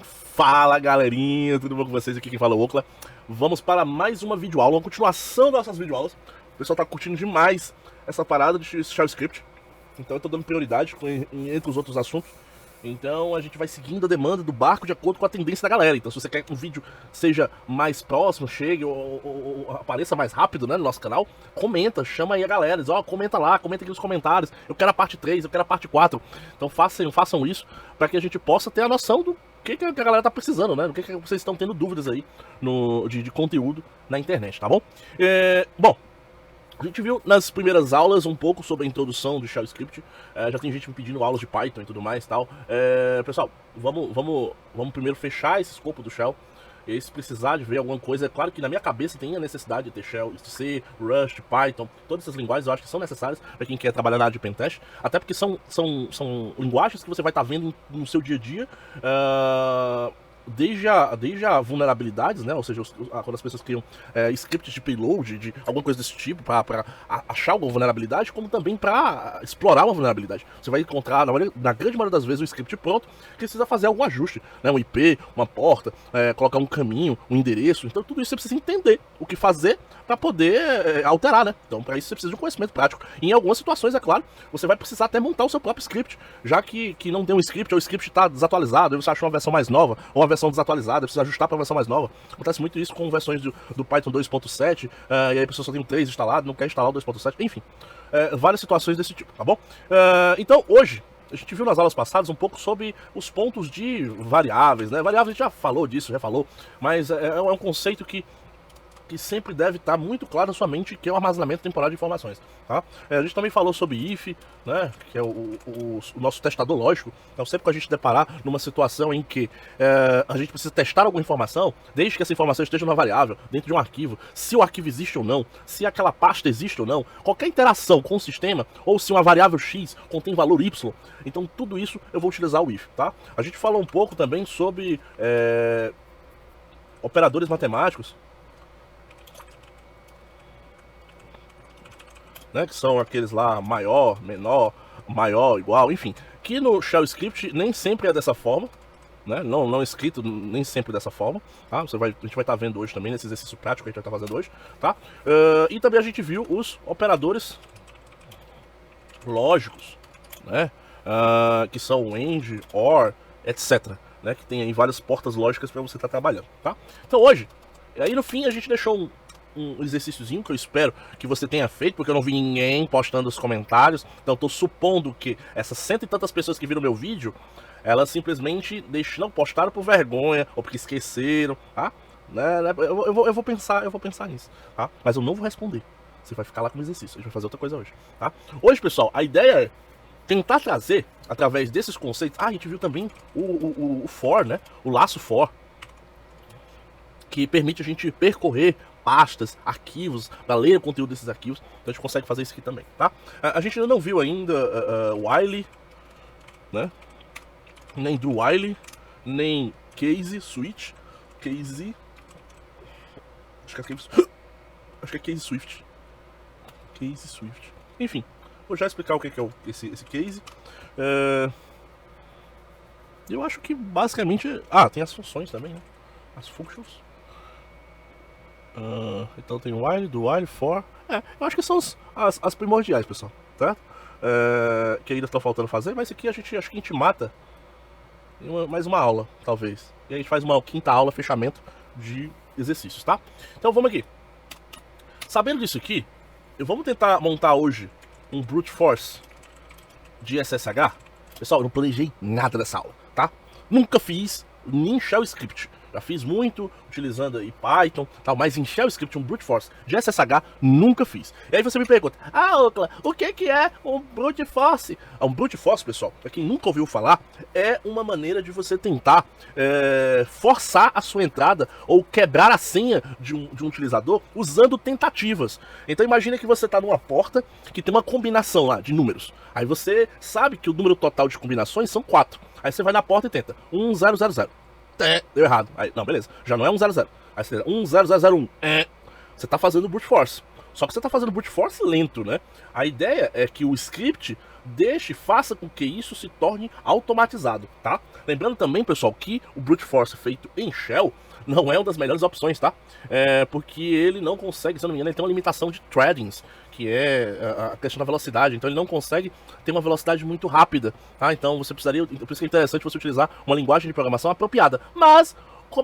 Fala galerinha, tudo bom com vocês? Aqui quem fala é o Okla. Vamos para mais uma videoaula, uma continuação das nossas videoaulas. O pessoal tá curtindo demais essa parada de Shell Script, então eu tô dando prioridade entre os outros assuntos. Então a gente vai seguindo a demanda do barco de acordo com a tendência da galera. Então se você quer que um vídeo seja mais próximo, chegue ou apareça mais rápido, né, no nosso canal, comenta, chama aí a galera, diz, ó, comenta lá, comenta aqui nos comentários, eu quero a parte 3, eu quero a parte 4. Então façam isso para que a gente possa ter a noção do que a galera tá precisando, né, do que vocês estão tendo dúvidas aí de conteúdo na internet, tá bom? Bom, a gente viu nas primeiras aulas um pouco sobre a introdução do Shell Script. Já tem gente me pedindo aulas de Python e tudo mais e tal. Pessoal, vamos primeiro fechar esse escopo do Shell. E se precisar de ver alguma coisa, é claro que na minha cabeça tem a necessidade de ter Shell, C, Rust, Python, todas essas linguagens eu acho que são necessárias para quem quer trabalhar na área de Pentest, até porque são linguagens que você vai estar vendo no seu dia a dia, desde a vulnerabilidades, né? Ou seja, quando as pessoas criam scripts de payload, de alguma coisa desse tipo, para achar alguma vulnerabilidade, como também para explorar uma vulnerabilidade. Você vai encontrar, na grande maioria das vezes, um script pronto que precisa fazer algum ajuste, né? Um IP, uma porta, colocar um caminho, um endereço. Então tudo isso você precisa entender o que fazer para poder alterar, né? Então para isso você precisa de um conhecimento prático. E em algumas situações, é claro, você vai precisar até montar o seu próprio script, já que não tem um script, ou o script está desatualizado, aí você achou uma versão mais nova, ou uma versão desatualizada, precisa ajustar para a versão mais nova. Acontece muito isso com versões do Python 2.7, e aí a pessoa só tem o 3 instalado, não quer instalar o 2.7, enfim. Várias situações desse tipo, tá bom? Então, hoje, a gente viu nas aulas passadas um pouco sobre os pontos de variáveis, né? Variáveis a gente já falou disso, mas é um conceito que sempre deve estar muito claro na sua mente, que é o armazenamento temporário de informações, tá? A gente também falou sobre if, né, que é o nosso testador lógico. Então sempre que a gente deparar numa situação em que a gente precisa testar alguma informação, desde que essa informação esteja numa variável, dentro de um arquivo, se o arquivo existe ou não, se aquela pasta existe ou não, qualquer interação com o sistema, ou se uma variável x contém valor y, então tudo isso eu vou utilizar o if, tá? A gente falou um pouco também sobre operadores matemáticos, né, que são aqueles lá maior, menor, maior, igual, enfim, que no Shell Script nem sempre é dessa forma, né, não escrito nem sempre dessa forma, tá? A gente vai estar vendo hoje também, nesse exercício prático que a gente vai estar fazendo hoje, tá? E também a gente viu os operadores lógicos, né, que são AND, OR, etc, né, que tem aí várias portas lógicas para você estar trabalhando, tá? Então hoje, aí no fim a gente deixou um exercíciozinho que eu espero que você tenha feito, porque eu não vi ninguém postando os comentários, então eu tô supondo que essas cento e tantas pessoas que viram meu vídeo, elas simplesmente não postaram por vergonha, ou porque esqueceram, tá? Eu vou pensar nisso, tá? Mas eu não vou responder, você vai ficar lá com o exercício, a gente vai fazer outra coisa hoje, tá? Hoje, pessoal, a ideia é tentar trazer, através desses conceitos, a gente viu também o for, né? O laço for, que permite a gente percorrer pastas, arquivos, para ler o conteúdo desses arquivos. Então a gente consegue fazer isso aqui também, tá? A gente ainda não viu ainda while, né? Nem do while, nem case switch, case, acho que é case swift, enfim, vou já explicar o que é esse case. Eu acho que basicamente, tem as funções também, né? As functions. Então tem o while, do while, for. Eu acho que são as primordiais, pessoal, tá? Que ainda estão faltando fazer, mas aqui acho que a gente mata em mais uma aula, talvez. E a gente faz uma quinta aula, fechamento de exercícios, tá? Então vamos aqui. Sabendo disso aqui, vamos tentar montar hoje um brute force de SSH. Pessoal, eu não planejei nada dessa aula, tá? Nunca fiz nem Shell Script. Já fiz muito utilizando aí Python, tal, mas em Shell Script, um brute force de SSH, nunca fiz. E aí você me pergunta, Okla, o que é um brute force? Um brute force, pessoal, pra quem nunca ouviu falar, é uma maneira de você tentar forçar a sua entrada ou quebrar a senha de um utilizador usando tentativas. Então imagina que você está numa porta que tem uma combinação lá de números. Aí você sabe que o número total de combinações são 4. Aí você vai na porta e tenta 1000. Deu errado. Aí, não, beleza. Já não é 100. Aí você 10001. Você tá fazendo brute force. Só que você está fazendo brute force lento, né? A ideia é que o script faça com que isso se torne automatizado, tá? Lembrando também, pessoal, que o brute force feito em shell não é uma das melhores opções, tá? Porque ele não consegue, se eu não me engano, ele tem uma limitação de threadings, que é a questão da velocidade, então ele não consegue ter uma velocidade muito rápida, tá? Então você precisaria, por isso que é interessante você utilizar uma linguagem de programação apropriada, mas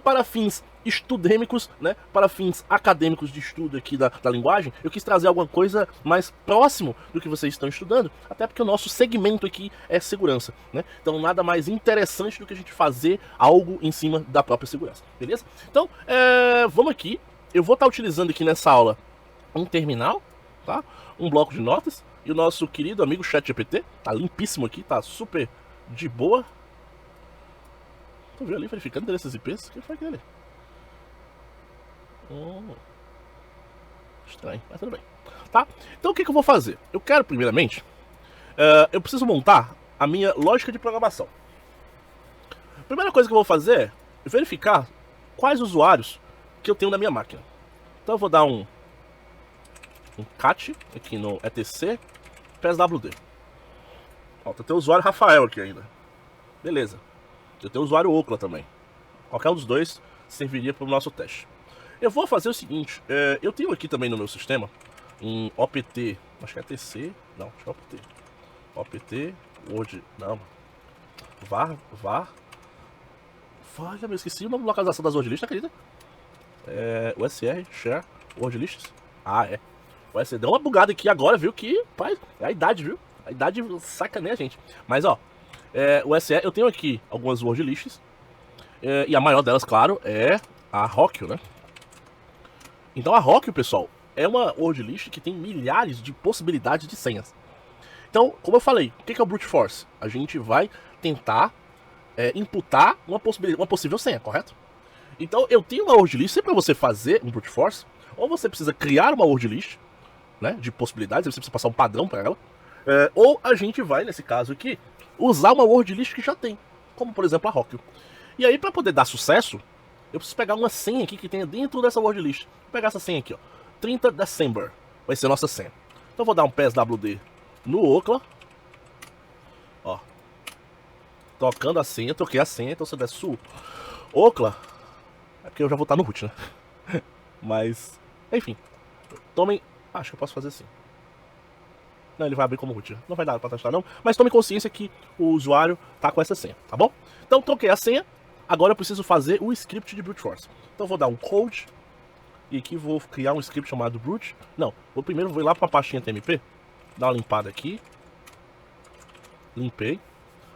para fins estudêmicos, né, para fins acadêmicos de estudo aqui da linguagem, eu quis trazer alguma coisa mais próximo do que vocês estão estudando, até porque o nosso segmento aqui é segurança, né? Então nada mais interessante do que a gente fazer algo em cima da própria segurança, beleza? Então, vamos aqui, eu vou estar utilizando aqui nessa aula um terminal, tá? Um bloco de notas, e o nosso querido amigo ChatGPT, tá limpíssimo aqui, tá super de boa. Tu viu ali verificando endereços IPs? O que foi aquele? Estranho, mas tudo bem. Tá? Então o que eu vou fazer? Eu quero primeiramente, eu preciso montar a minha lógica de programação. A primeira coisa que eu vou fazer é verificar quais usuários que eu tenho na minha máquina. Então eu vou dar um cat aqui no etc pswd. Ó, tem o usuário Rafael aqui ainda. Beleza. Eu tenho o usuário Ocla também. Qualquer um dos dois serviria para o nosso teste. Eu vou fazer o seguinte, eu tenho aqui também no meu sistema um opt, acho que é tc, não, acho que é opt, word, não, var, olha, eu esqueci o nome de localização das word lists, acredita? USR, share, word lists, o USR deu uma bugada aqui agora, viu, que, pai, é a idade, viu, a idade sacaneia a gente, mas ó, o USR, eu tenho aqui algumas word lists, e a maior delas, claro, é a Rockio, né? Então a Rockio, pessoal, é uma word list que tem milhares de possibilidades de senhas. Então, como eu falei, o que é o brute force? A gente vai tentar imputar uma possível senha, correto? Então eu tenho uma word list, sempre para você fazer um brute force, ou você precisa criar uma word list, né, de possibilidades, você precisa passar um padrão para ela, ou a gente vai, nesse caso aqui, usar uma word list que já tem, como por exemplo a Rockio. E aí, para poder dar sucesso, eu preciso pegar uma senha aqui que tenha dentro dessa word list. Vou pegar essa senha aqui, ó. 30 December. Vai ser a nossa senha. Então eu vou dar um pswd no Ocla. Ó. Tocando a senha, troquei a senha. Então se eu der su Ocla, é porque eu já vou estar no root, né? Mas, enfim. Tomem... Acho que eu posso fazer assim. Não, ele vai abrir como root. Não vai dar pra testar não. Mas tome consciência que o usuário tá com essa senha, tá bom? Então troquei a senha. Agora eu preciso fazer o script de brute force. Então eu vou dar um code. E aqui vou criar um script chamado brute. Não, primeiro vou ir lá para a pastinha tmp. Dar uma limpada aqui. Limpei.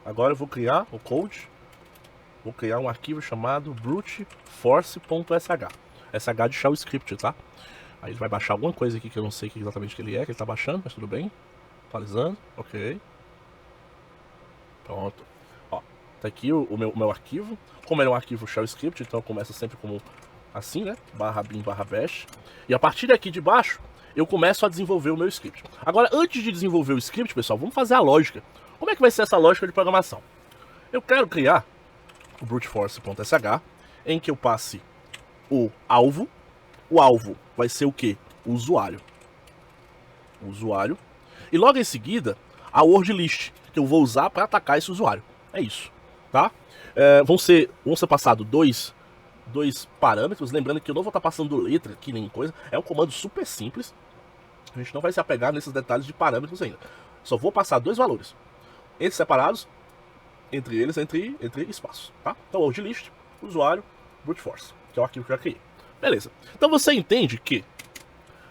Agora eu vou criar o code. Vou criar um arquivo chamado bruteforce.sh. SH de shell script, tá? Aí ele vai baixar alguma coisa aqui que eu não sei exatamente o que ele é, que ele tá baixando, mas tudo bem. Atualizando, ok. Pronto. Ó, tá aqui o meu arquivo. Como ele é um arquivo shell script, então começa sempre como assim, né? /bin/bash. E a partir daqui de baixo, eu começo a desenvolver o meu script. Agora, antes de desenvolver o script, pessoal, vamos fazer a lógica. Como é que vai ser essa lógica de programação? Eu quero criar o bruteforce.sh, em que eu passe o alvo. O alvo vai ser o quê? O usuário. O usuário. E logo em seguida, a word list, que eu vou usar para atacar esse usuário. É isso, tá? Vão ser passados dois parâmetros, lembrando que eu não vou estar passando letra aqui nem coisa, é um comando super simples, a gente não vai se apegar nesses detalhes de parâmetros ainda, só vou passar dois valores, esses separados, entre eles, entre espaços, tá? Então, word list, usuário, brute force, que é o arquivo que eu já criei. Beleza, então você entende que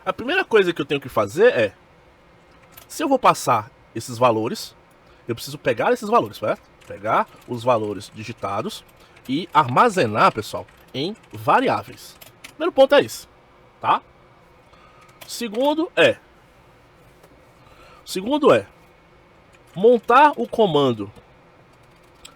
a primeira coisa que eu tenho que fazer é, se eu vou passar esses valores, eu preciso pegar esses valores, certo? Pegar os valores digitados e armazenar, pessoal, em variáveis. Primeiro ponto é esse, tá? Segundo é montar o comando.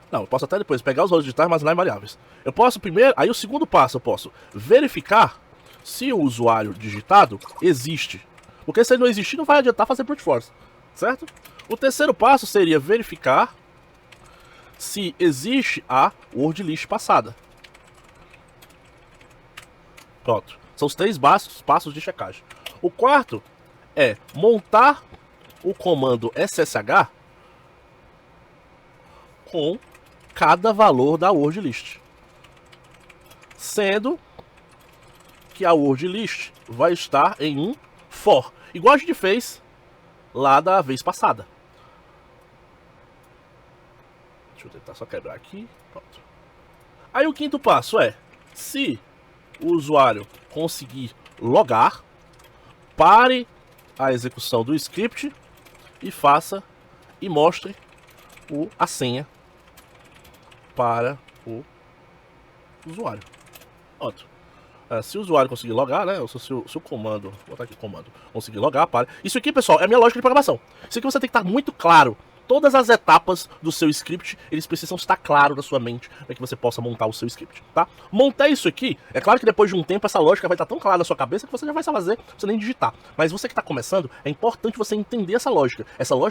Não, eu posso até depois pegar os valores digitais e armazenar em variáveis. Eu posso primeiro, aí o segundo passo eu posso verificar se o usuário digitado existe. Porque se ele não existir, não vai adiantar fazer brute force, certo? O terceiro passo seria verificar se existe a word list passada. Pronto. São os três passos de checagem. O quarto é montar o comando SSH com cada valor da word list, sendo que a word list vai estar em um for, igual a gente fez lá da vez passada. Deixa eu tentar só quebrar aqui. Pronto. Aí o quinto passo é, se o usuário conseguir logar, pare a execução do script e faça e mostre a senha para o usuário. Pronto. Se o usuário conseguir logar, né? Ou se o comando, vou botar aqui comando, conseguir logar, para. Isso aqui, pessoal, é a minha lógica de programação. Isso aqui você tem que estar muito claro. Todas as etapas do seu script, eles precisam estar claros na sua mente para que você possa montar o seu script, tá? Montar isso aqui, é claro que depois de um tempo essa lógica vai estar tão clara na sua cabeça que você já vai fazer, você nem digitar. Mas você que está começando, é importante você entender essa lógica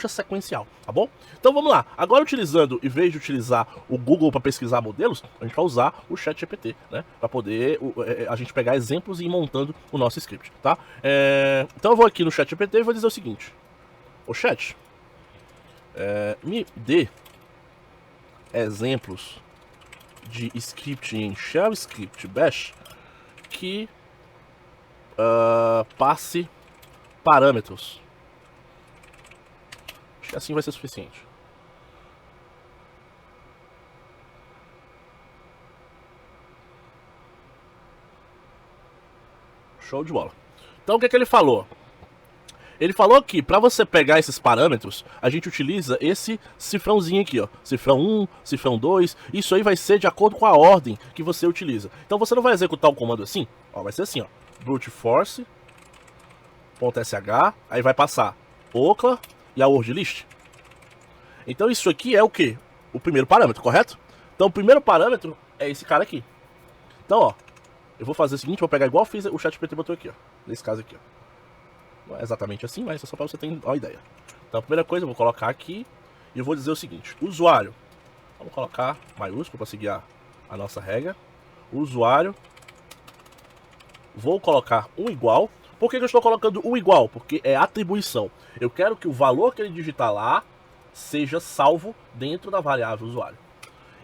sequencial, tá bom? Então vamos lá. Agora utilizando, em vez de utilizar o Google para pesquisar modelos, a gente vai usar o ChatGPT, né? Para poder a gente pegar exemplos e ir montando o nosso script, tá? Então eu vou aqui no ChatGPT e vou dizer o seguinte. O chat... me dê exemplos de script em Shell Script Bash que passe parâmetros. Acho que assim vai ser suficiente. Show de bola. Então o que ele falou? Ele falou que para você pegar esses parâmetros, a gente utiliza esse cifrãozinho aqui, ó. Cifrão 1, cifrão 2, isso aí vai ser de acordo com a ordem que você utiliza. Então você não vai executar o comando assim, ó, vai ser assim, ó. Brute force, .sh, aí vai passar ocla e a word list. Então isso aqui é o que? O primeiro parâmetro, correto? Então o primeiro parâmetro é esse cara aqui. Então, ó, eu vou fazer o seguinte, vou pegar igual eu fiz o ChatGPT botou aqui, ó. Nesse caso aqui, ó. Não é exatamente assim, mas é só para você ter uma ideia. Então a primeira coisa eu vou colocar aqui e eu vou dizer o seguinte. Usuário, vamos colocar maiúsculo para seguir a nossa regra. Usuário, vou colocar um igual. Por que eu estou colocando um igual? Porque é atribuição. Eu quero que o valor que ele digitar lá seja salvo dentro da variável usuário.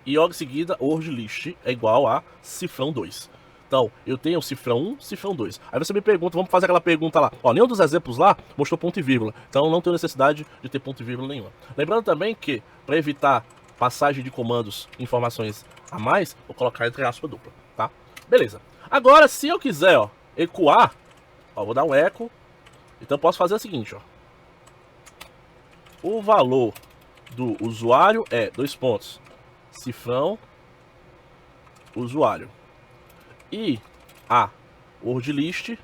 E logo em seguida, word list é igual a cifrão 2. Então, eu tenho o cifrão 1, cifrão 2. Aí você me pergunta, vamos fazer aquela pergunta lá. Ó, nenhum dos exemplos lá mostrou ponto e vírgula. Então, não tenho necessidade de ter ponto e vírgula nenhuma. Lembrando também que, para evitar passagem de comandos, informações a mais, vou colocar entre aspas dupla, tá? Beleza. Agora, se eu quiser, ó, ecoar, ó, vou dar um eco. Então, posso fazer o seguinte, ó. O valor do usuário é, dois pontos, cifrão, usuário. E a word list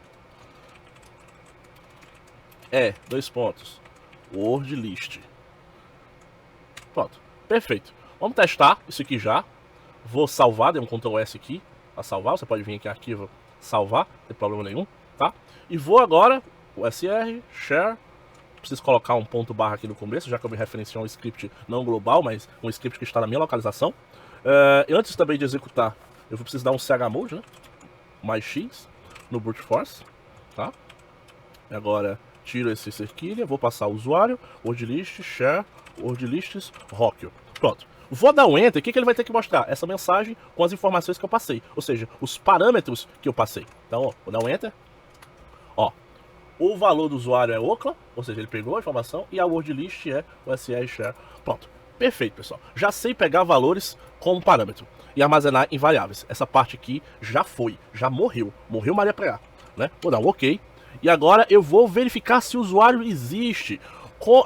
é, dois pontos, word list. Pronto, perfeito. Vamos testar isso aqui já. Vou salvar, dei um Ctrl S aqui para salvar. Você pode vir aqui em arquivo, salvar, não tem problema nenhum, tá? E vou agora, o SR, share. Preciso colocar um ponto barra aqui no começo, já que eu me referencio a um script não global, mas um script que está na minha localização. Antes também de executar, eu vou precisar dar um chmod, né? Mais X no brute force, tá? E agora tiro esse cerquilha, vou passar o usuário, word list, share, word lists, Rockwell. Pronto. Vou dar um enter, o que ele vai ter que mostrar? Essa mensagem com as informações que eu passei, ou seja, os parâmetros que eu passei. Então, ó, vou dar um enter. Ó, o valor do usuário é ocla, ou seja, ele pegou a informação, e a word list é o SR share. Pronto. Perfeito, pessoal. Já sei pegar valores como parâmetro e armazenar em variáveis. Essa parte aqui já foi, já morreu. Morreu Maria Preá, né? Vou dar um OK. E agora eu vou verificar se o usuário existe.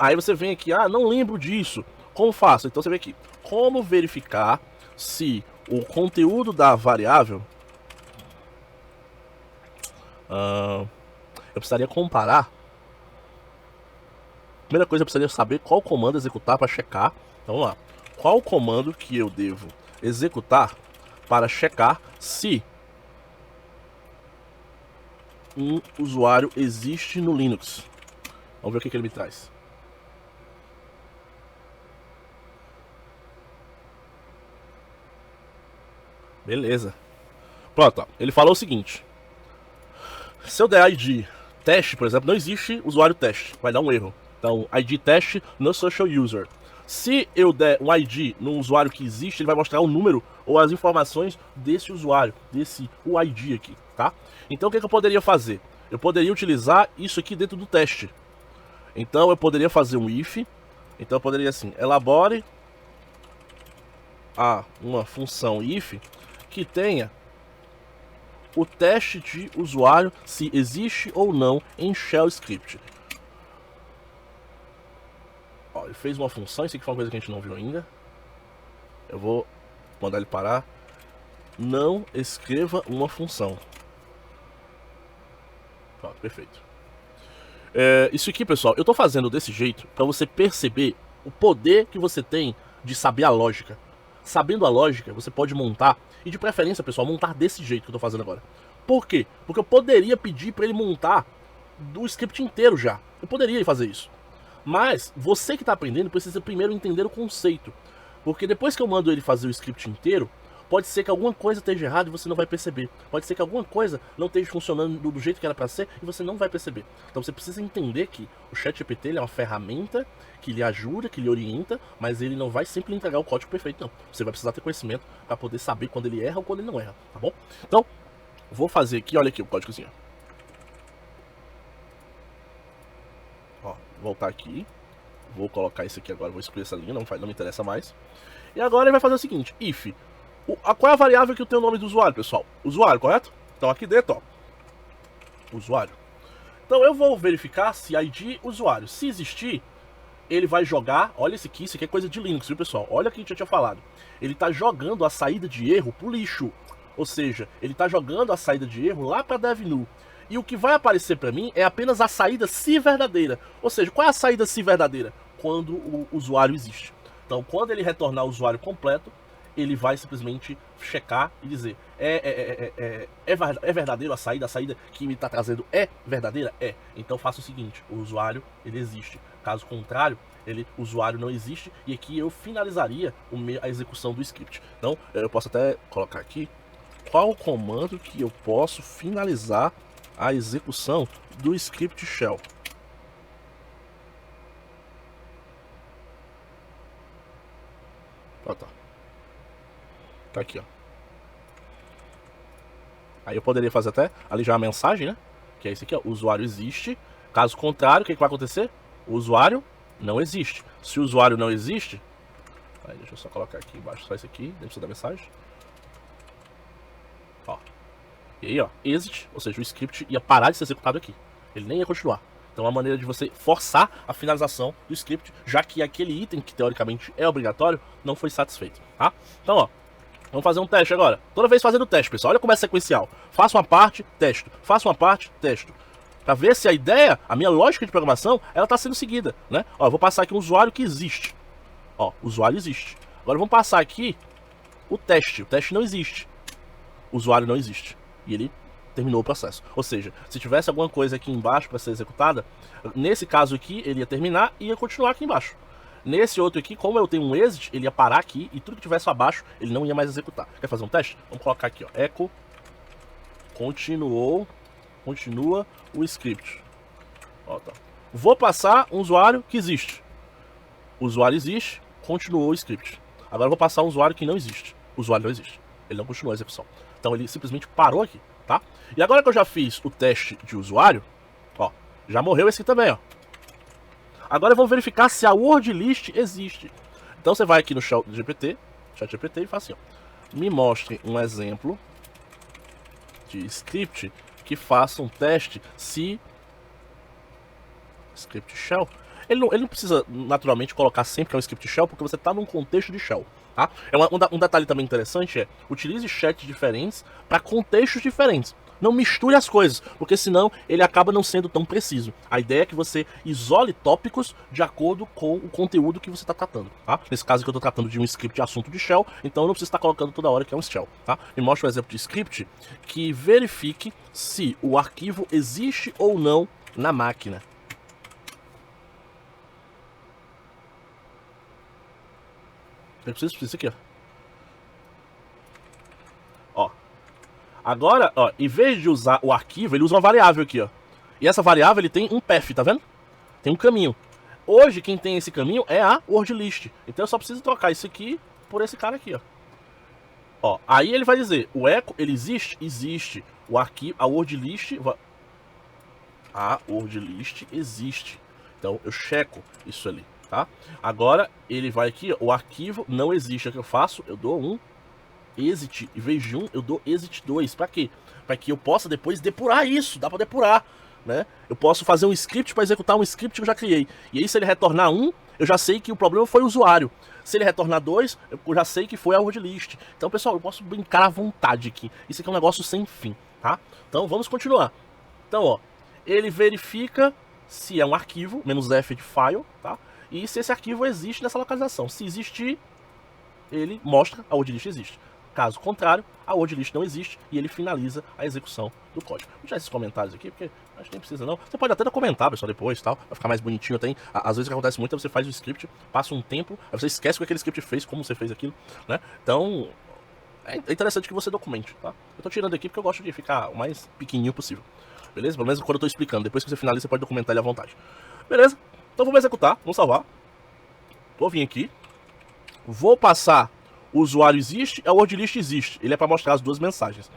Aí você vem aqui, não lembro disso. Como faço? Então você vem aqui. Como verificar se o conteúdo da variável... eu precisaria comparar. Primeira coisa, eu precisaria saber qual comando executar para checar. Então vamos lá. Qual o comando que eu devo executar para checar se um usuário existe no Linux? Vamos ver o que ele me traz. Beleza. Pronto, ó. Ele falou o seguinte. Se eu der ID teste, por exemplo, não existe usuário teste, vai dar um erro. Então, ID teste no social user. Se eu der um ID num usuário que existe, ele vai mostrar o número ou as informações desse usuário, desse UID aqui, tá? Então, o que eu poderia fazer? Eu poderia utilizar isso aqui dentro do teste. Então, eu poderia fazer um if. Então, eu poderia assim, elabore uma função if que tenha o teste de usuário se existe ou não em shell script. Ó, ele fez uma função, isso aqui foi uma coisa que a gente não viu ainda. Eu vou mandar ele parar. Não escreva uma função. Pronto, perfeito. Isso aqui, pessoal, eu tô fazendo desse jeito para você perceber o poder que você tem de saber a lógica. Sabendo a lógica, você pode montar, e de preferência, pessoal, montar desse jeito que eu tô fazendo agora. Por quê? Porque eu poderia pedir para ele montar do script inteiro já. Eu poderia fazer isso. Mas você que está aprendendo precisa primeiro entender o conceito. Porque depois que eu mando ele fazer o script inteiro, pode ser que alguma coisa esteja errada e você não vai perceber. Pode ser que alguma coisa não esteja funcionando do jeito que era para ser e você não vai perceber. Então você precisa entender que o ChatGPT ele é uma ferramenta que lhe ajuda, que lhe orienta, mas ele não vai sempre entregar o código perfeito, não. Você vai precisar ter conhecimento para poder saber quando ele erra ou quando ele não erra, tá bom? Então, vou fazer aqui, olha aqui o códigozinho. Ó, voltar aqui. Vou colocar isso aqui agora, vou excluir essa linha, não me interessa mais. E agora ele vai fazer o seguinte, if. Qual é a variável que tem o nome do usuário, pessoal? Usuário, correto? Então aqui dentro, ó. Usuário. Então eu vou verificar se ID usuário. Se existir, ele vai jogar, olha isso aqui é coisa de Linux, viu, pessoal? Olha o que eu tinha falado. Ele tá jogando a saída de erro pro lixo. Ou seja, ele tá jogando a saída de erro lá para DevNull. E o que vai aparecer para mim é apenas a saída se verdadeira. Ou seja, qual é a saída se verdadeira? Quando o usuário existe. Então, quando ele retornar o usuário completo, ele vai simplesmente checar e dizer é verdadeiro a saída que me está trazendo é verdadeira? É. Então faça o seguinte, o usuário ele existe. Caso contrário, o usuário não existe e aqui eu finalizaria a execução do script. Então eu posso até colocar aqui qual o comando que eu posso finalizar a execução do script shell. Tá aqui, ó. Aí eu poderia fazer até ali já a mensagem, né? Que é isso aqui, ó. O usuário existe. Caso contrário, o que vai acontecer? O usuário não existe. Se o usuário não existe... Aí, deixa eu só colocar aqui embaixo só isso aqui, dentro da mensagem. Ó. E aí, ó, exit, ou seja, o script ia parar de ser executado aqui. Ele nem ia continuar. Então é uma maneira de você forçar a finalização do script, já que aquele item que teoricamente é obrigatório não foi satisfeito, tá? Então, ó, vamos fazer um teste agora. Toda vez fazendo o teste, pessoal. Olha como é sequencial. Faço uma parte, testo. Faço uma parte, testo. Pra ver se a ideia, a minha lógica de programação, ela tá sendo seguida, né? Ó, eu vou passar aqui um usuário que existe. Ó, o usuário existe. Agora vamos passar aqui o teste. O teste não existe. O usuário não existe. E ele terminou o processo. Ou seja, se tivesse alguma coisa aqui embaixo para ser executada, nesse caso aqui, ele ia terminar e ia continuar aqui embaixo. Nesse outro aqui, como eu tenho um exit, ele ia parar aqui e tudo que tivesse abaixo, ele não ia mais executar. Quer fazer um teste? Vamos colocar aqui, ó, echo continua o script. Ó, tá. Vou passar um usuário que existe. O usuário existe, continuou o script. Agora eu vou passar um usuário que não existe. O usuário não existe. Ele não continuou a execução. Então ele simplesmente parou aqui, tá? E agora que eu já fiz o teste de usuário, ó, já morreu esse aqui também, ó. Agora eu vou verificar se a word list existe. Então você vai aqui no ChatGPT e faz assim, ó. Me mostre um exemplo de script que faça um teste se... Script shell. Ele não precisa naturalmente colocar sempre que é um script shell, porque você está num contexto de shell. Tá? Um detalhe também interessante é, utilize chats diferentes para contextos diferentes. Não misture as coisas, porque senão ele acaba não sendo tão preciso. A ideia é que você isole tópicos de acordo com o conteúdo que você está tratando. Tá? Nesse caso aqui eu estou tratando de um script de assunto de shell, então eu não preciso estar colocando toda hora que é um shell. Tá? Me mostra um exemplo de script que verifique se o arquivo existe ou não na máquina. Eu preciso disso aqui, ó. Ó. Agora, ó, em vez de usar o arquivo, ele usa uma variável aqui, ó. E essa variável ele tem um path, tá vendo? Tem um caminho. Hoje quem tem esse caminho é a word list. Então eu só preciso trocar isso aqui por esse cara aqui, ó. Ó, aí ele vai dizer, o echo, ele existe? Existe. O arquivo, a word list... A word list existe. Então eu checo isso ali, tá? Agora ele vai aqui, ó, o arquivo não existe. O que eu faço? Eu dou um exit. Em vez de 1, eu dou exit 2. Pra quê? Pra que eu possa depois depurar isso. Dá pra depurar, né? Eu posso fazer um script para executar um script que eu já criei. E aí se ele retornar 1, eu já sei que o problema foi o usuário. Se ele retornar 2, eu já sei que foi a word list. Então, pessoal, eu posso brincar à vontade aqui. Isso aqui é um negócio sem fim, tá? Então, vamos continuar. Então, ó, ele verifica se é um arquivo, "-f de file, tá? E se esse arquivo existe nessa localização. Se existir, ele mostra a word list existe. Caso contrário, a word list não existe e ele finaliza a execução do código. Vou deixar esses comentários aqui, porque acho que nem precisa não. Você pode até comentar, pessoal, depois, tal, vai ficar mais bonitinho. Tem, às vezes o que acontece muito é você faz o script, passa um tempo, aí você esquece o que aquele script fez, como você fez aquilo, né? Então, é interessante que você documente, tá? Eu tô tirando aqui porque eu gosto de ficar o mais pequenininho possível, beleza? Pelo menos quando eu tô explicando. Depois que você finaliza, você pode documentar ele à vontade. Beleza? Então vamos executar, vamos salvar. Vou vir aqui, vou passar... O usuário existe, a word list existe. Ele é para mostrar as duas mensagens.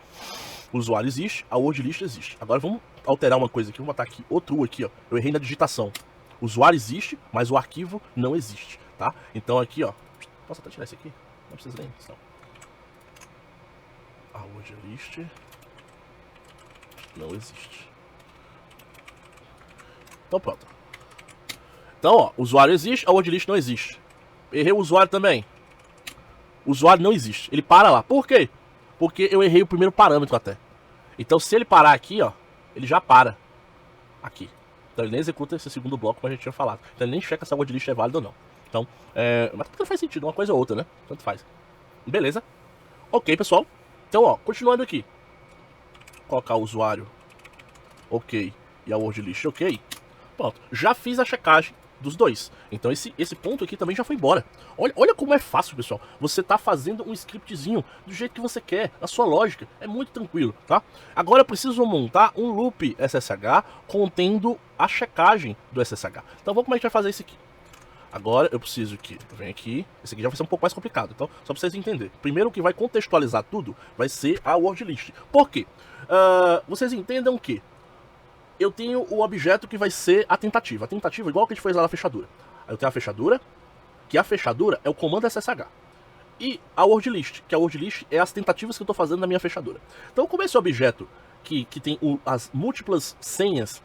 O usuário existe, a word list existe. Agora vamos alterar uma coisa aqui. Vamos botar aqui o true aqui, ó. Eu errei na digitação. O usuário existe, mas o arquivo não existe, tá? Então aqui, ó. Posso até tirar esse aqui? Não precisa nem. Não. A word list não existe. Então pronto. Então, ó. O usuário existe, a word list não existe. Errei o usuário também. O usuário não existe, ele para lá. Por quê? Porque eu errei o primeiro parâmetro até. Então se ele parar aqui, ó, ele já para aqui. Então ele nem executa esse segundo bloco como a gente tinha falado. Então ele nem checa se a word list é válida ou não. Então, mas não faz sentido, uma coisa ou outra, né? Tanto faz. Beleza. Ok, pessoal. Então, ó, continuando aqui. Vou colocar o usuário ok e a word list ok. Pronto, já fiz a checagem dos dois. Então esse ponto aqui também já foi embora. Olha como é fácil, pessoal. Você tá fazendo um scriptzinho do jeito que você quer, na sua lógica. É muito tranquilo, tá? Agora eu preciso montar um loop SSH contendo a checagem do SSH. Então vamos como a gente vai fazer isso aqui. Agora eu preciso que... Vem aqui. Esse aqui já vai ser um pouco mais complicado. Então, só pra vocês entenderem. Primeiro, o que vai contextualizar tudo vai ser a word list. Por quê? Vocês entendam que eu tenho o objeto que vai ser a tentativa. A tentativa, igual que a gente fez lá na fechadura. Aí eu tenho a fechadura, que a fechadura é o comando SSH. E a word list, que a word list é as tentativas que eu estou fazendo na minha fechadura. Então, como esse objeto que tem as múltiplas senhas,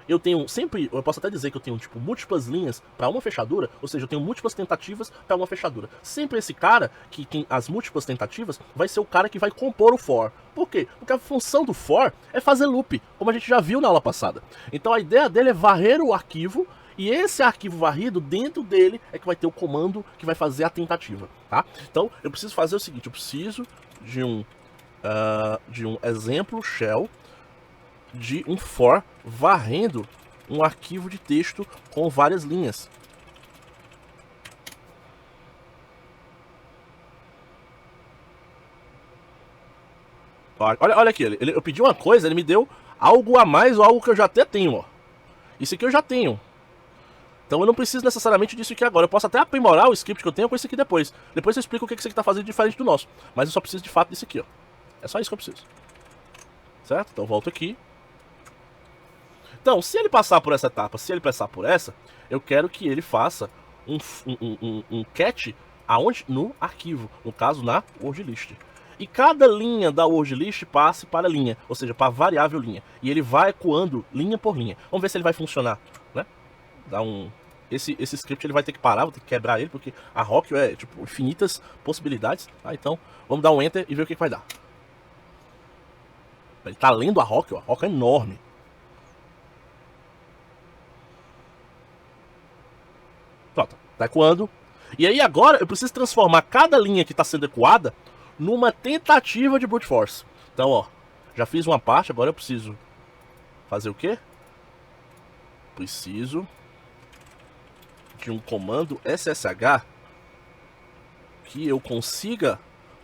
eu tenho sempre, eu posso até dizer que eu tenho tipo múltiplas linhas para uma fechadura, ou seja, eu tenho múltiplas tentativas para uma fechadura. Sempre esse cara que tem as múltiplas tentativas vai ser o cara que vai compor o for. Por quê? Porque a função do for é fazer loop, como a gente já viu na aula passada. Então a ideia dele é varrer o arquivo, e esse arquivo varrido, dentro dele, é que vai ter o comando que vai fazer a tentativa, tá? Então eu preciso fazer o seguinte, eu preciso de um exemplo shell de um for varrendo um arquivo de texto com várias linhas. Olha aqui, eu pedi uma coisa, ele me deu algo a mais ou algo que eu já até tenho, ó. Isso aqui eu já tenho. Então eu não preciso necessariamente disso aqui agora. Eu posso até aprimorar o script que eu tenho com isso aqui depois. Depois eu explico o que isso aqui está fazendo diferente do nosso. Mas eu só preciso de fato disso aqui, ó. É só isso que eu preciso. Certo? Então eu volto aqui. Então, se ele passar por essa etapa, se ele passar por essa, eu quero que ele faça um catch aonde? No arquivo. No caso, na word list. E cada linha da word list passe para a linha, ou seja, para a variável linha. E ele vai ecoando linha por linha. Vamos ver se ele vai funcionar, né? Esse script ele vai ter que parar, vou ter que quebrar ele, porque a Rockwell é tipo infinitas possibilidades. Tá? Então, vamos dar um enter e ver o que vai dar. Ele tá lendo a Rockwell é enorme. Pronto, tá ecoando. E aí agora eu preciso transformar cada linha que está sendo ecoada numa tentativa de brute force. Então, ó, já fiz uma parte, agora eu preciso fazer o quê? Preciso de um comando SSH que eu consiga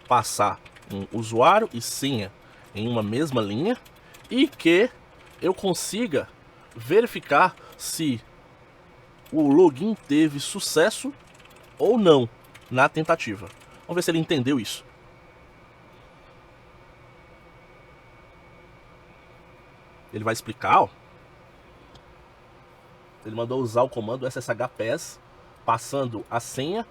passar um usuário e senha em uma mesma linha e que eu consiga verificar se o login teve sucesso ou não na tentativa. Vamos ver se ele entendeu isso. Ele vai explicar, ó. Ele mandou usar o comando sshpass, passando a senha,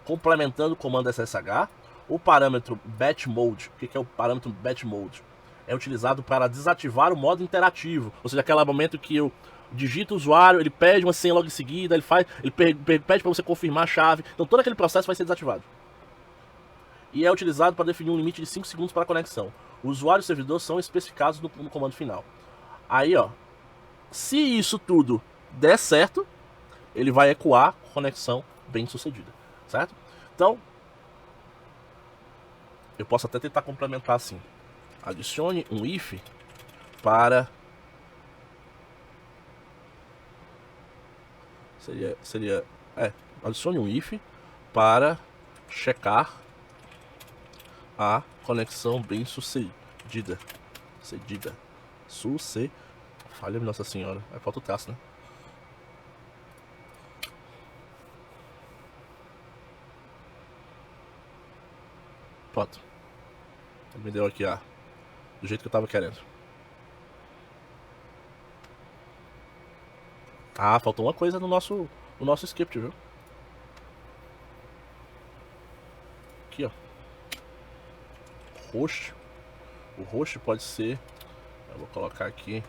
complementando o comando ssh. O parâmetro batch mode. O que é o parâmetro batch mode? É utilizado para desativar o modo interativo. Ou seja, aquele momento que eu digito o usuário, ele pede uma senha logo em seguida, ele pede para você confirmar a chave. Então todo aquele processo vai ser desativado. E é utilizado para definir um limite de 5 segundos para a conexão. O usuário e o servidor são especificados no comando final. Aí, ó, se isso tudo der certo, ele vai ecoar conexão bem sucedida, certo? Então, eu posso até tentar complementar assim. Adicione um if para... adicione um if para checar a conexão bem sucedida. Falha, Nossa Senhora. Aí falta o traço, né? Pronto. Ele me deu aqui, do jeito que eu tava querendo. Ah, faltou uma coisa no nosso script, viu? Aqui, ó. Host. O host pode ser... Eu vou colocar aqui.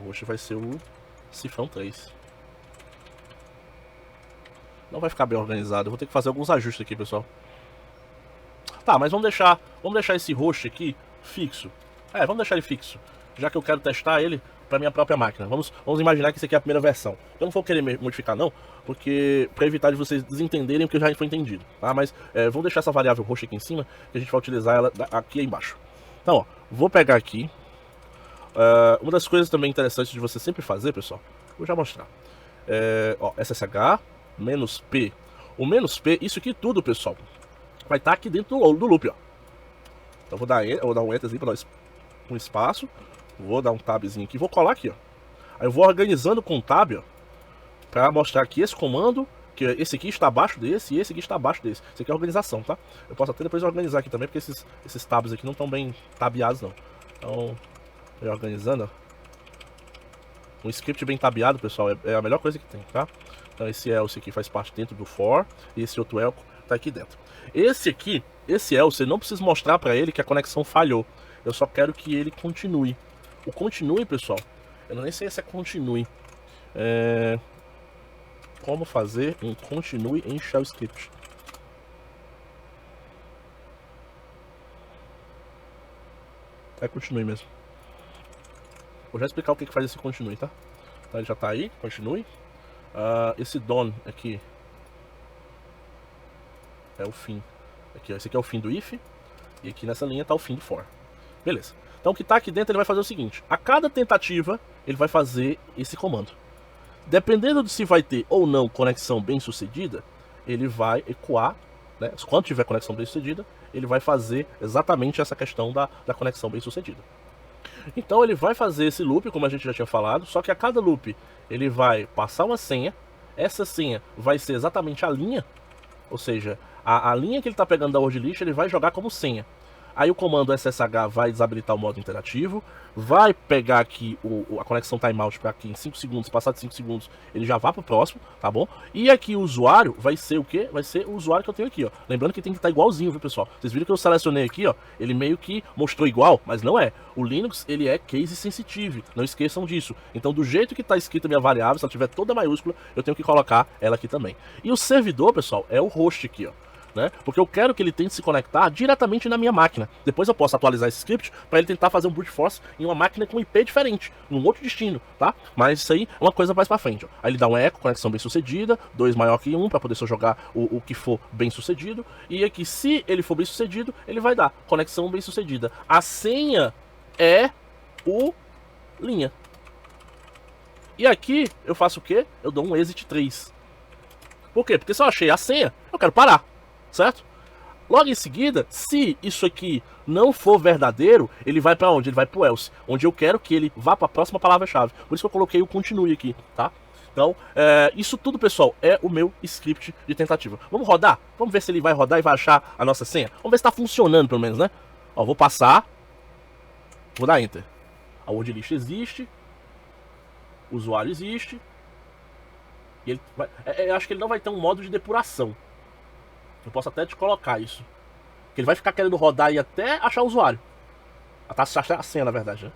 O host vai ser o cifrão 3. Não vai ficar bem organizado. Eu vou ter que fazer alguns ajustes aqui, pessoal. Tá, mas vamos deixar esse host aqui fixo. Vamos deixar ele fixo. Já que eu quero testar ele para minha própria máquina. Vamos imaginar que isso aqui é a primeira versão. Eu não vou querer modificar não, porque para evitar de vocês desentenderem o que já foi entendido, tá? Mas vamos deixar essa variável host aqui em cima, que a gente vai utilizar ela aqui embaixo. Então, ó, vou pegar aqui. Uma das coisas também interessantes de você sempre fazer, pessoal, vou já mostrar. Ó, SSH -P. O "-P", isso aqui tudo, pessoal, vai estar aqui dentro do loop, ó. Então eu vou dar um enterzinho para dar um espaço. Vou dar um tabzinho aqui, vou colar aqui, ó. Aí eu vou organizando com o tab, ó, para mostrar que esse comando, que esse aqui está abaixo desse e esse aqui está abaixo desse. Isso aqui é organização, tá? Eu posso até depois organizar aqui também, porque esses tabs aqui não estão bem tabeados, não. Então, eu organizando, ó. Um script bem tabeado, pessoal, é a melhor coisa que tem, tá? Então esse else aqui faz parte dentro do for, e esse outro else tá aqui dentro. Esse else, eu não preciso mostrar para ele que a conexão falhou. Eu só quero que ele continue. O continue, pessoal, eu nem sei se é continue. Como fazer um continue em shell script? É continue mesmo. Vou já explicar o que faz esse continue, tá? Então ele já tá aí, continue. Esse done aqui é o fim. Aqui, ó, esse aqui é o fim do if. E aqui nessa linha tá o fim do for. Beleza. Então o que está aqui dentro ele vai fazer o seguinte: a cada tentativa ele vai fazer esse comando. Dependendo de se vai ter ou não conexão bem sucedida, ele vai ecoar, né? Quando tiver conexão bem sucedida, ele vai fazer exatamente essa questão da conexão bem sucedida. Então ele vai fazer esse loop, como a gente já tinha falado, só que a cada loop ele vai passar uma senha. Essa senha vai ser exatamente a linha, ou seja, a linha que ele está pegando da word list ele vai jogar como senha. Aí o comando SSH vai desabilitar o modo interativo, vai pegar aqui a conexão timeout para que em 5 segundos, passado 5 segundos, ele já vá para o próximo, tá bom? E aqui o usuário vai ser o quê? Vai ser o usuário que eu tenho aqui, ó. Lembrando que tem que estar igualzinho, viu, pessoal? Vocês viram que eu selecionei aqui, ó, ele meio que mostrou igual, mas não é. O Linux, ele é case sensitive, não esqueçam disso. Então, do jeito que está escrita a minha variável, se ela tiver toda maiúscula, eu tenho que colocar ela aqui também. E o servidor, pessoal, é o host aqui, ó. Né? Porque eu quero que ele tente se conectar diretamente na minha máquina. Depois eu posso atualizar esse script para ele tentar fazer um brute force em uma máquina com IP diferente, num outro destino, tá? Mas isso aí é uma coisa mais para frente, ó. Aí ele dá um eco, conexão bem sucedida, 2 maior que 1 para poder só jogar o que for bem sucedido. E aqui, se ele for bem sucedido, ele vai dar conexão bem sucedida. A senha é o linha. E aqui eu faço o quê? Eu dou um exit 3. Por quê? Porque se eu achei a senha, eu quero parar. Certo? Logo em seguida, se isso aqui não for verdadeiro, ele vai para onde? Ele vai para o else, onde eu quero que ele vá para a próxima palavra-chave. Por isso que eu coloquei o continue aqui, tá? Então, isso tudo, pessoal, é o meu script de tentativa. Vamos rodar? Vamos ver se ele vai rodar e vai achar a nossa senha? Vamos ver se está funcionando, pelo menos, né? Ó, vou passar. Vou dar Enter. A word list existe. O usuário existe. E ele vai, eu acho que ele não vai ter um modo de depuração. Eu posso até te colocar isso. Que ele vai ficar querendo rodar e até achar o usuário. Até achar a senha, na verdade, né?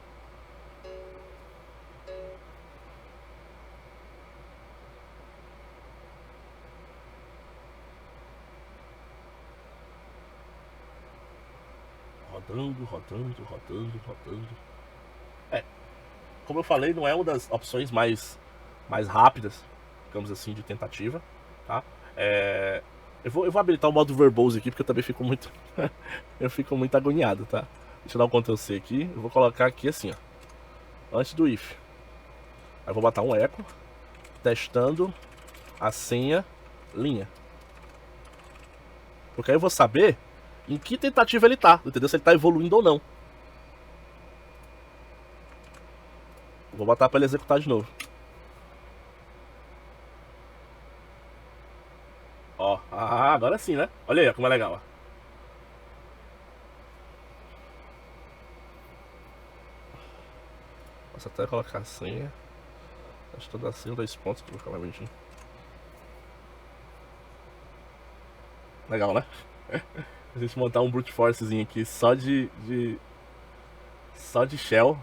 Rodando. Como eu falei, não é uma das opções mais rápidas, digamos assim, de tentativa, tá? Eu vou habilitar o modo verbose aqui, porque eu também fico muito eu fico muito agoniado, tá? Deixa eu dar um Ctrl C aqui, eu vou colocar aqui assim, ó, antes do if. Aí eu vou botar um eco, testando a senha linha. Porque aí eu vou saber em que tentativa ele tá, entendeu? Se ele tá evoluindo ou não. Vou botar para ele executar de novo. Ó, agora sim, né? Olha aí, como é legal, ó. Posso até colocar a senha. Acho que toda a senha, 2 pontos, que eu vou ficar mais bonitinho. Legal, né? A gente montar um brute forcezinho aqui só de shell.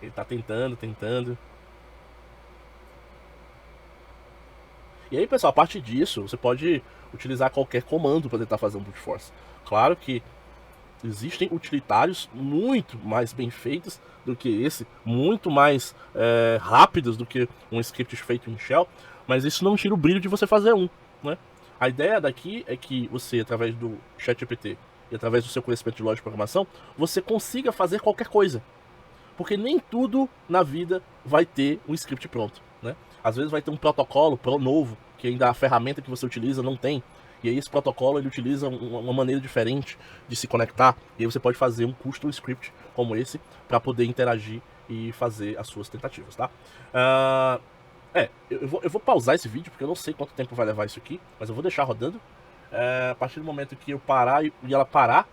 Ele tá tentando. E aí, pessoal, a partir disso, você pode utilizar qualquer comando para tentar fazer um brute force. Claro que existem utilitários muito mais bem feitos do que esse, muito mais rápidos do que um script feito em shell, mas isso não tira o brilho de você fazer um, né? A ideia daqui é que você, através do ChatGPT e através do seu conhecimento de lógica de programação, você consiga fazer qualquer coisa. Porque nem tudo na vida vai ter um script pronto, né? Às vezes vai ter um protocolo novo, que ainda a ferramenta que você utiliza não tem. E aí esse protocolo ele utiliza uma maneira diferente de se conectar. E aí você pode fazer um custom script como esse para poder interagir e fazer as suas tentativas, tá? Eu vou pausar esse vídeo porque eu não sei quanto tempo vai levar isso aqui, mas eu vou deixar rodando. A partir do momento que eu parar e ela parar,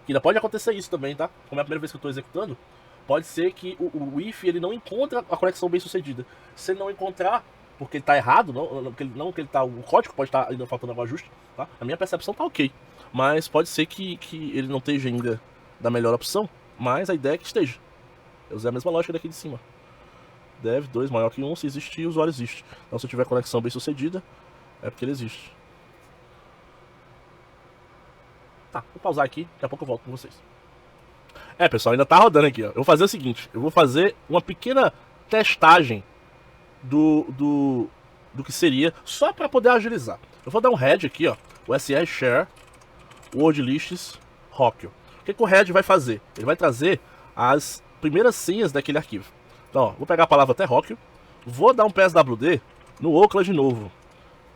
que ainda pode acontecer isso também, tá? Como é a primeira vez que eu estou executando, pode ser que o if ele não encontra a conexão bem sucedida. Se ele não encontrar, porque ele está errado, o código pode estar ainda faltando algum ajuste, tá? A minha percepção tá ok, mas pode ser que ele não esteja ainda da melhor opção, mas a ideia é que esteja. Eu usei a mesma lógica daqui de cima. Dev 2 maior que 1, se existir, o usuário existe. Então se eu tiver conexão bem sucedida, é porque ele existe. Tá, vou pausar aqui, daqui a pouco eu volto com vocês. Pessoal, ainda tá rodando aqui, ó. Eu vou fazer o seguinte, eu vou fazer uma pequena testagem do que seria, só para poder agilizar. Eu vou dar um head aqui, ó, o SR share word lists Rockwell. O que o head vai fazer? Ele vai trazer as primeiras senhas daquele arquivo. Então, ó, vou pegar a palavra até Rockwell, vou dar um PSWD no Ocla de novo.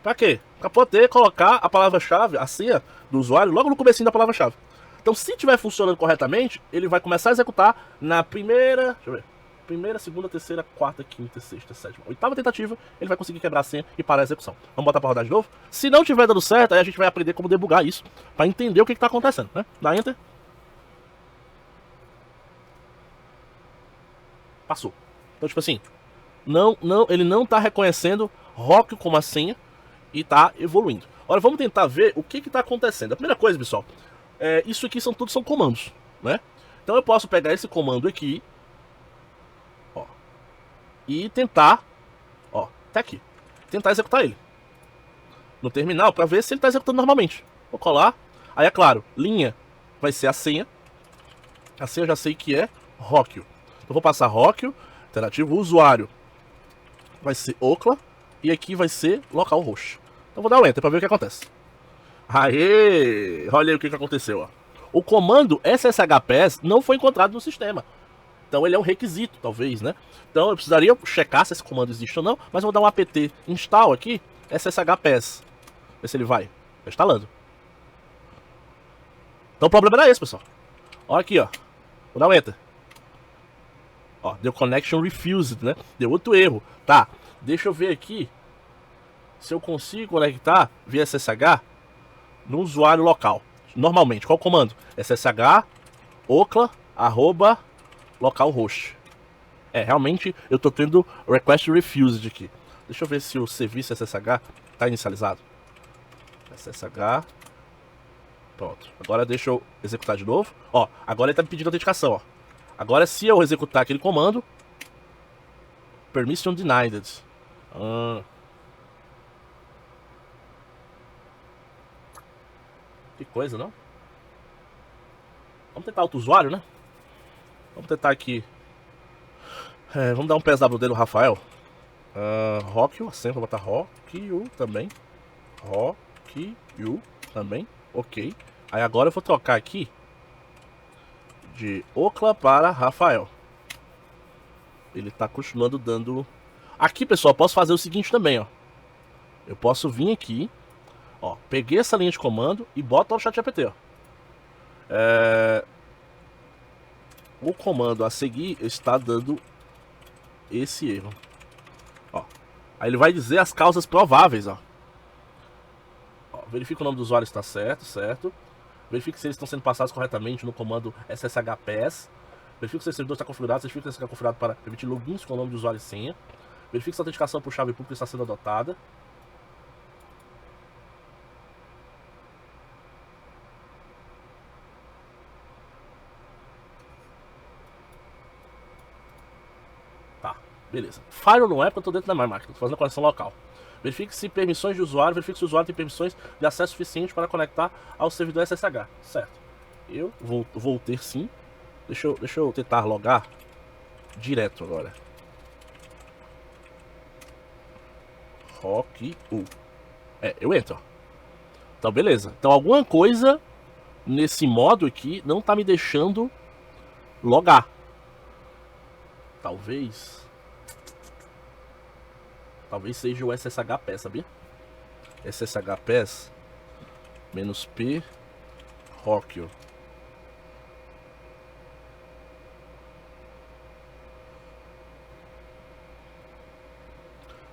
Pra quê? Pra poder colocar a palavra-chave, a senha do usuário, logo no comecinho da palavra-chave. Então, se estiver funcionando corretamente, ele vai começar a executar na primeira, deixa eu ver, primeira, segunda, terceira, quarta, quinta, sexta, sétima, oitava tentativa, ele vai conseguir quebrar a senha e parar a execução. Vamos botar pra rodar de novo? Se não estiver dando certo, aí a gente vai aprender como debugar isso, pra entender o que tá acontecendo, né? Dá Enter. Passou. Então, tipo assim, ele não tá reconhecendo Rockwell como a senha e tá evoluindo. Agora, vamos tentar ver o que tá acontecendo. A primeira coisa, pessoal, isso aqui são comandos, né? Então eu posso pegar esse comando aqui, ó, e tentar, ó, tá aqui, tentar executar ele no terminal para ver se ele tá executando normalmente. Vou colar, aí é claro, linha vai ser a senha eu já sei que é Rockwell. Então vou passar Rockwell, alternativo, usuário vai ser Ocla e aqui vai ser localhost. Então vou dar o Enter para ver o que acontece. Aê! Olha aí o que aconteceu, ó. O comando sshps não foi encontrado no sistema. Então ele é um requisito, talvez, né? Então eu precisaria checar se esse comando existe ou não, mas eu vou dar um apt install aqui, sshps. Ver se ele vai. Tá instalando. Então o problema era esse, pessoal. Olha aqui, ó. Vou dar um enter. Ó, deu connection refused, né? Deu outro erro. Tá, deixa eu ver aqui se eu consigo conectar via SSH no usuário local. Normalmente, qual o comando? SSH ocla arroba localhost. Realmente eu tô tendo request refused aqui. Deixa eu ver se o serviço SSH tá inicializado. SSH. Pronto. Agora deixa eu executar de novo. Ó, agora ele tá me pedindo autenticação, ó. Agora se eu executar aquele comando, permission denied. Que coisa, não? Vamos tentar outro usuário, né? Vamos tentar aqui. Vamos dar um PSW dele, o Rafael. Rockyu, sempre vou botar Rockyu também. Rockyu também. Ok. Aí agora eu vou trocar aqui de Ocla para Rafael. Ele tá continuando dando. Aqui, pessoal, eu posso fazer o seguinte também, ó. Eu posso vir aqui, ó. Peguei essa linha de comando e boto no chat GPT, ó. O comando a seguir está dando esse erro. Ó. Aí ele vai dizer as causas prováveis, ó. Verifica o nome do usuário se está certo, certo. Verifique se eles estão sendo passados corretamente no comando sshps. Verifique se o servidor está configurado, verifique se ele está configurado para permitir logins com o nome do usuário e senha. Verifique se a autenticação por chave pública está sendo adotada. Tá, beleza. Firewall não é porque eu estou dentro da minha máquina, estou fazendo a conexão local. Verifique se permissões de usuário, verifique se o usuário tem permissões de acesso suficiente para conectar ao servidor SSH. Certo. Eu vou ter sim. Deixa eu tentar logar direto agora. Rockyu. Eu entro. Então, beleza. Então, alguma coisa nesse modo aqui não tá me deixando logar. Talvez seja o SSH-PES, sabia? SSH-PES -P Rockyu.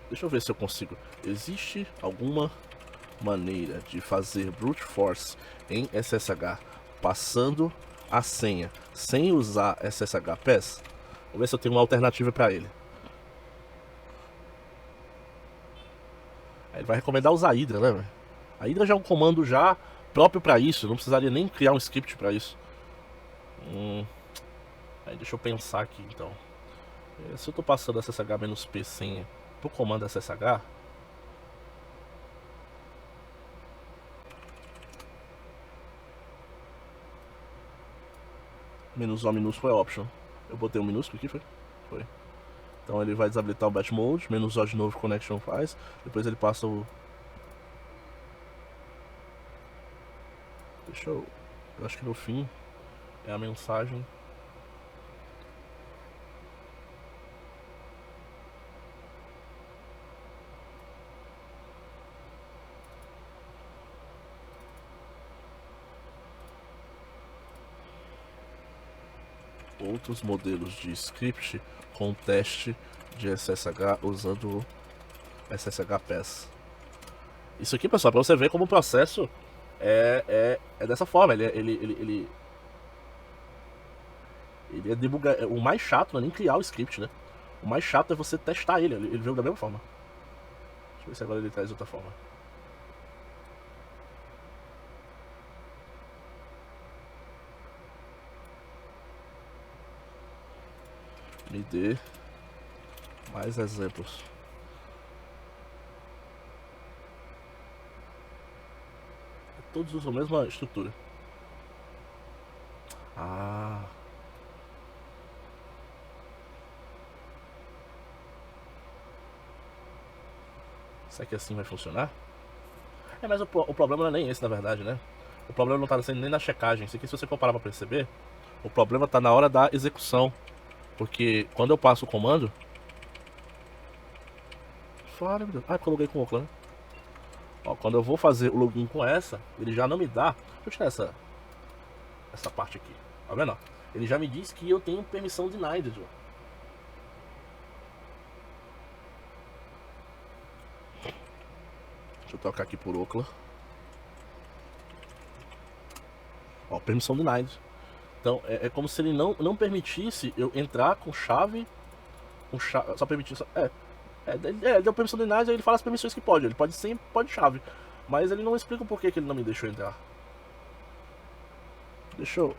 Deixa eu ver se eu consigo. Existe alguma maneira de fazer brute force em SSH passando a senha sem usar SSH-PES? Vou ver se eu tenho uma alternativa para ele. Ele vai recomendar usar Hydra, né, velho? A Hydra já é um comando já próprio para isso. Não precisaria nem criar um script para isso. Aí deixa eu pensar aqui, então. Se eu tô passando SSH-P senha pro comando SSH, -O minúsculo é option. Eu botei um minúsculo aqui, foi? Foi. Então ele vai desabilitar o batch mode, -O de novo connection faz, depois ele passa o... Eu acho que no fim é a mensagem. Outros modelos de script com teste de SSH usando o SSH-PES. Isso aqui, pessoal, para você ver como o processo é dessa forma. Ele é debugar. O mais chato não é nem criar o script, né? O mais chato é você testar ele. Ele veio da mesma forma. Deixa eu ver se agora ele traz de outra forma. Me dê mais exemplos. Todos usam a mesma estrutura. Será que assim vai funcionar? Mas o problema não é nem esse, na verdade, né? O problema não tá sendo nem na checagem. Isso aqui, se você for parar pra perceber, o problema tá na hora da execução. Porque quando eu passo o comando... Fala, meu Deus. Coloquei com o Ocla, né? Ó, quando eu vou fazer o login com essa, ele já não me dá... Deixa eu tirar essa essa parte aqui. Tá vendo? Ele já me disse que eu tenho permissão denied, ó. Deixa eu trocar aqui por Ocla. Ó, permissão denied. Então, é como se ele não permitisse eu entrar com chave. Só permitisse. Ele deu permissão denied, aí ele fala as permissões que pode. Ele pode sempre, pode chave. Mas ele não explica o porquê que ele não me deixou entrar. Deixa eu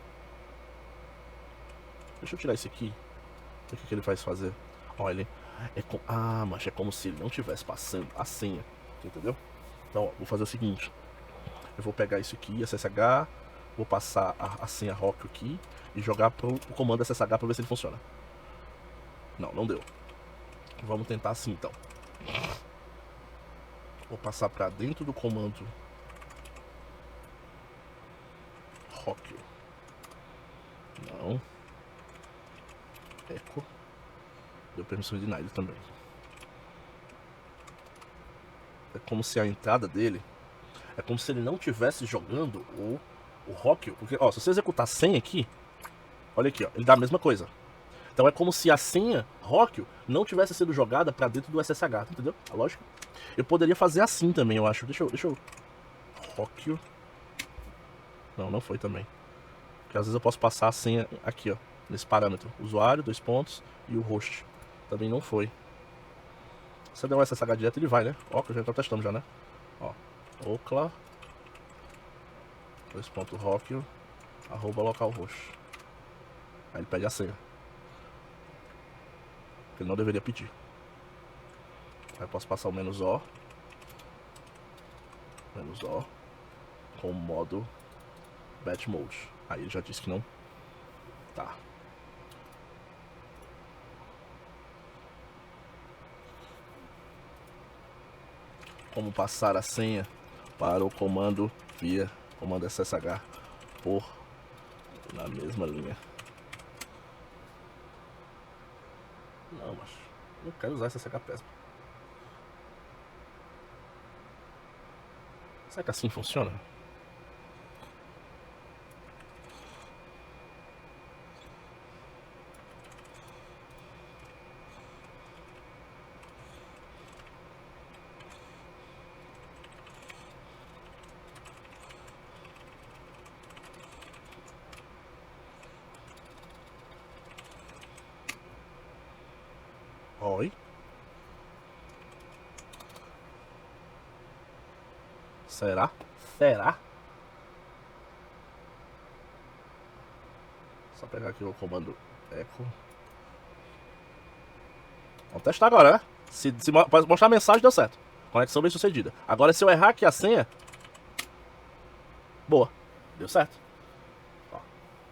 tirar isso aqui. O que ele vai fazer? Olha, mas é como se ele não estivesse passando a senha. Entendeu? Então, ó, vou fazer o seguinte. Eu vou pegar isso aqui, SSH. Vou passar a senha Rock aqui e jogar pro comando SSH para ver se ele funciona. Não deu. Vamos tentar assim então. Vou passar para dentro do comando Rock. Não. Echo. Deu permissão de denied também. É como se a entrada dele, é como se ele não estivesse jogando o Rock, porque ó, se você executar a senha aqui, olha aqui, ó, ele dá a mesma coisa. Então é como se a senha Rock não tivesse sido jogada para dentro do SSH, entendeu? A lógica. Eu poderia fazer assim também, eu acho. Deixa eu Rock. Não foi também. Porque às vezes eu posso passar a senha aqui, ó, nesse parâmetro, usuário, 2 pontos e o host. Também não foi. Se você der um SSH direto, ele vai, né? Ó, que eu já tô testando já, né? Ó, Ocla 2.rock @localhost. Aí ele pede a senha. Que ele não deveria pedir. Aí eu posso passar o -O com o modo batch mode. Aí ele já disse que não. Tá. Como passar a senha para o comando via comando SSH por na mesma linha. Não, mas não quero usar SSH PESP. Será que assim funciona? Oi. Será? Só pegar aqui o comando echo. Vamos testar agora, né? Se mostrar a mensagem, deu certo. Conexão bem sucedida. Agora, se eu errar aqui a senha... Boa. Deu certo. Ó.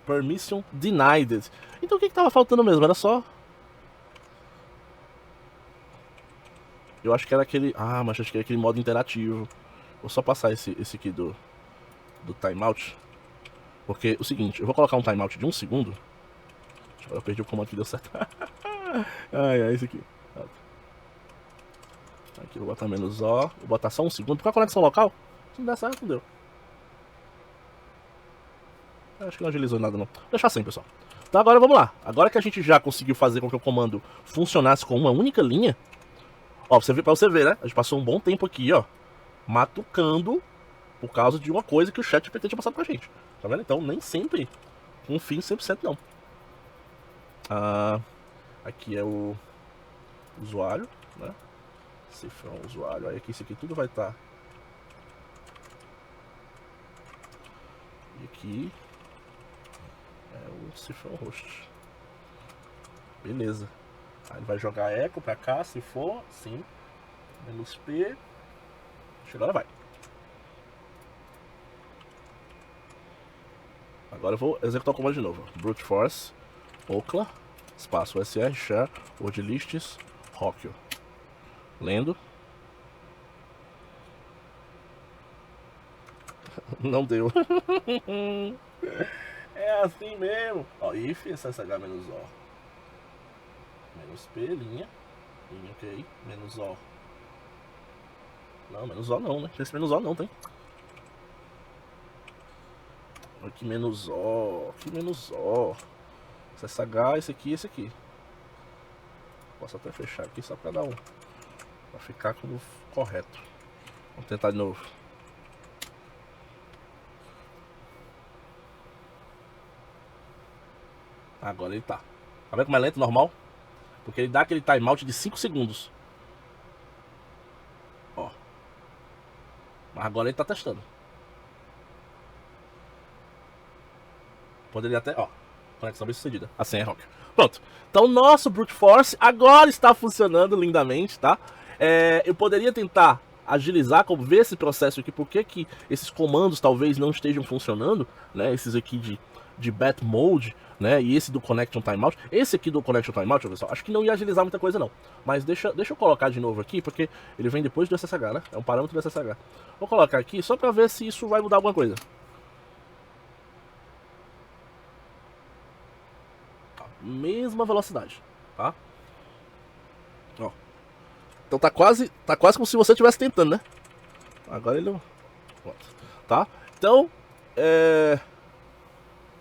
Permission denied. Então o que tava faltando mesmo? Era só... Eu acho que era aquele... mas acho que era aquele modo interativo. Vou só passar esse aqui do timeout. Porque o seguinte, eu vou colocar um timeout de 1 segundo. Eu perdi o comando que deu certo. Esse aqui. Aqui eu vou botar -O. Vou botar só 1 segundo. Porque a conexão local, se não der certo, não deu. Acho que não agilizou nada não. Vou deixar assim, pessoal. Então agora vamos lá. Agora que a gente já conseguiu fazer com que o comando funcionasse com uma única linha. Ó, pra você ver, né? A gente passou um bom tempo aqui, ó, matucando por causa de uma coisa que o ChatGPT tinha passado pra gente. Tá vendo? Então nem sempre confio 100% não. Aqui é o usuário, né? Cifrão usuário. Aí aqui, isso aqui tudo vai estar. E aqui é o cifrão host. Beleza. Aí ele vai jogar eco pra cá, se for, sim. -P. Agora vai. Agora eu vou executar o comando de novo. Brute force, Ocla, espaço SR, share, word lists, Rockio. Lendo. Não deu. É assim mesmo. Ó, if SSH-O. -P, linha, ok, -O. Não, -O não, né? Esse -O não tem. Aqui menos O, aqui menos O. SSH, esse aqui e esse aqui. Posso até fechar aqui só pra dar um... pra ficar como correto. Vamos tentar de novo. Agora ele tá. Tá vendo como é lento, normal? Porque ele dá aquele timeout de 5 segundos. Ó. Mas agora ele tá testando. Poderia até... Ó. Conexão bem sucedida. A senha é rock. Pronto. Então nosso Brute Force agora está funcionando lindamente, tá? Eu poderia tentar agilizar, como ver esse processo aqui, por que esses comandos talvez não estejam funcionando, né? Esses aqui de Bat Mode, né? E esse do Connection Timeout. Esse aqui do Connection Timeout, pessoal, acho que não ia agilizar muita coisa não. Mas deixa eu colocar de novo aqui, porque ele vem depois do SSH, né? É um parâmetro do SSH. Vou colocar aqui só pra ver se isso vai mudar alguma coisa. Mesma velocidade, tá? Ó. Então tá quase como se você estivesse tentando, né? Agora ele não... Tá? Então,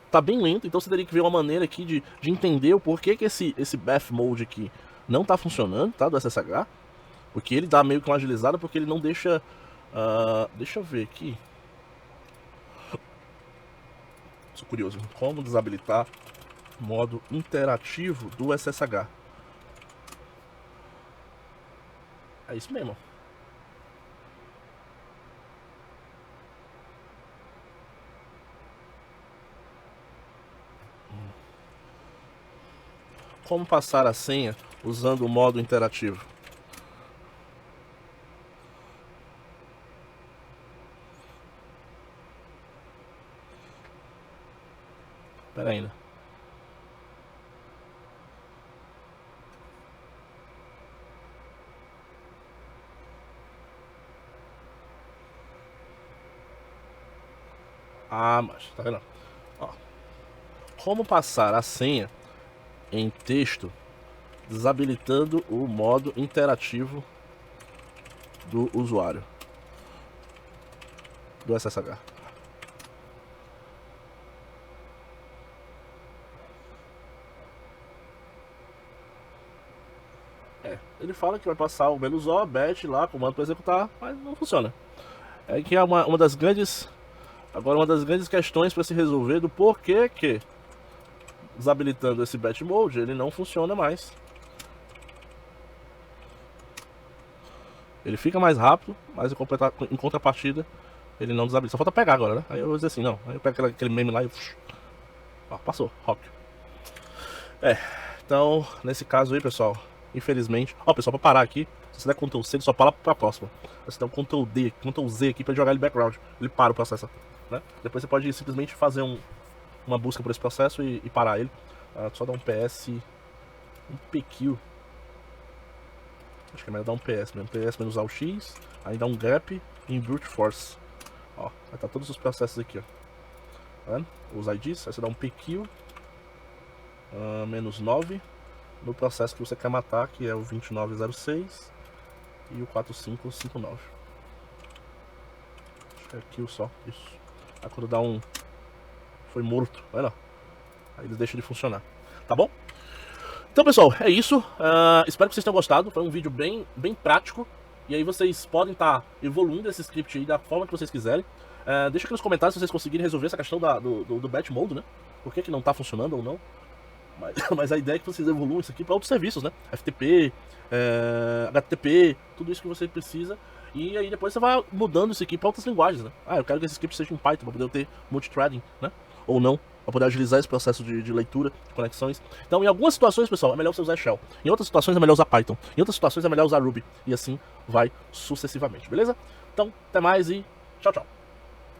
tá bem lento, então você teria que ver uma maneira aqui de entender o porquê que esse Bath Mode aqui não tá funcionando, tá? Do SSH. Porque ele dá meio que uma agilizada, porque ele não deixa... deixa eu ver aqui. Sou curioso. Como desabilitar modo interativo do SSH? É isso mesmo. Como passar a senha usando o modo interativo? Pera ainda. Ah, mas tá vendo? Ó. Como passar a senha em texto desabilitando o modo interativo do usuário do SSH. Ele fala que vai passar o menos O, bat lá, comando para executar, mas não funciona. É que é uma das grandes... Agora, uma das grandes questões para se resolver do porquê que, desabilitando esse Batch Mode, ele não funciona mais. Ele fica mais rápido, mas em contrapartida, ele não desabilita. Só falta pegar agora, né? Aí eu vou dizer assim, não. Aí eu pego aquele meme lá e... Ó, passou, rock. Então, nesse caso aí, pessoal, infelizmente... Ó, pessoal, pra parar aqui, se você der Ctrl C, ele só para pra próxima. Você dá um Ctrl D, Ctrl Z aqui pra jogar ele background. Ele para o processo. Né? Depois você pode simplesmente fazer uma busca por esse processo e parar ele. Só dar um PS, um PQ. Acho que é melhor dar um PS mesmo. PS menos A o X, aí dá um grep em Brute Force. Ó, vai estar todos os processos aqui, ó. Tá vendo? Os IDs, aí você dá um PQ menos 9 no processo que você quer matar, que é o 2906 e o 4559. Acho que é kill só, isso. Aí quando dá um... Foi morto, olha lá. Aí ele deixa de funcionar, tá bom? Então, pessoal, é isso. Espero que vocês tenham gostado. Foi um vídeo bem prático. E aí vocês podem estar evoluindo esse script aí da forma que vocês quiserem. Deixa aqui nos comentários se vocês conseguirem resolver essa questão do Batch Mode, né? Por que não tá funcionando ou não. Mas a ideia é que vocês evoluam isso aqui para outros serviços, né? FTP, HTTP, tudo isso que você precisa. E aí depois você vai mudando isso aqui para outras linguagens, né? Eu quero que esse script seja em Python para poder ter multithreading, né? Ou não, para poder agilizar esse processo de leitura, de conexões. Então, em algumas situações, pessoal, é melhor você usar Shell. Em outras situações é melhor usar Python. Em outras situações é melhor usar Ruby. E assim vai sucessivamente, beleza? Então, até mais e tchau, tchau.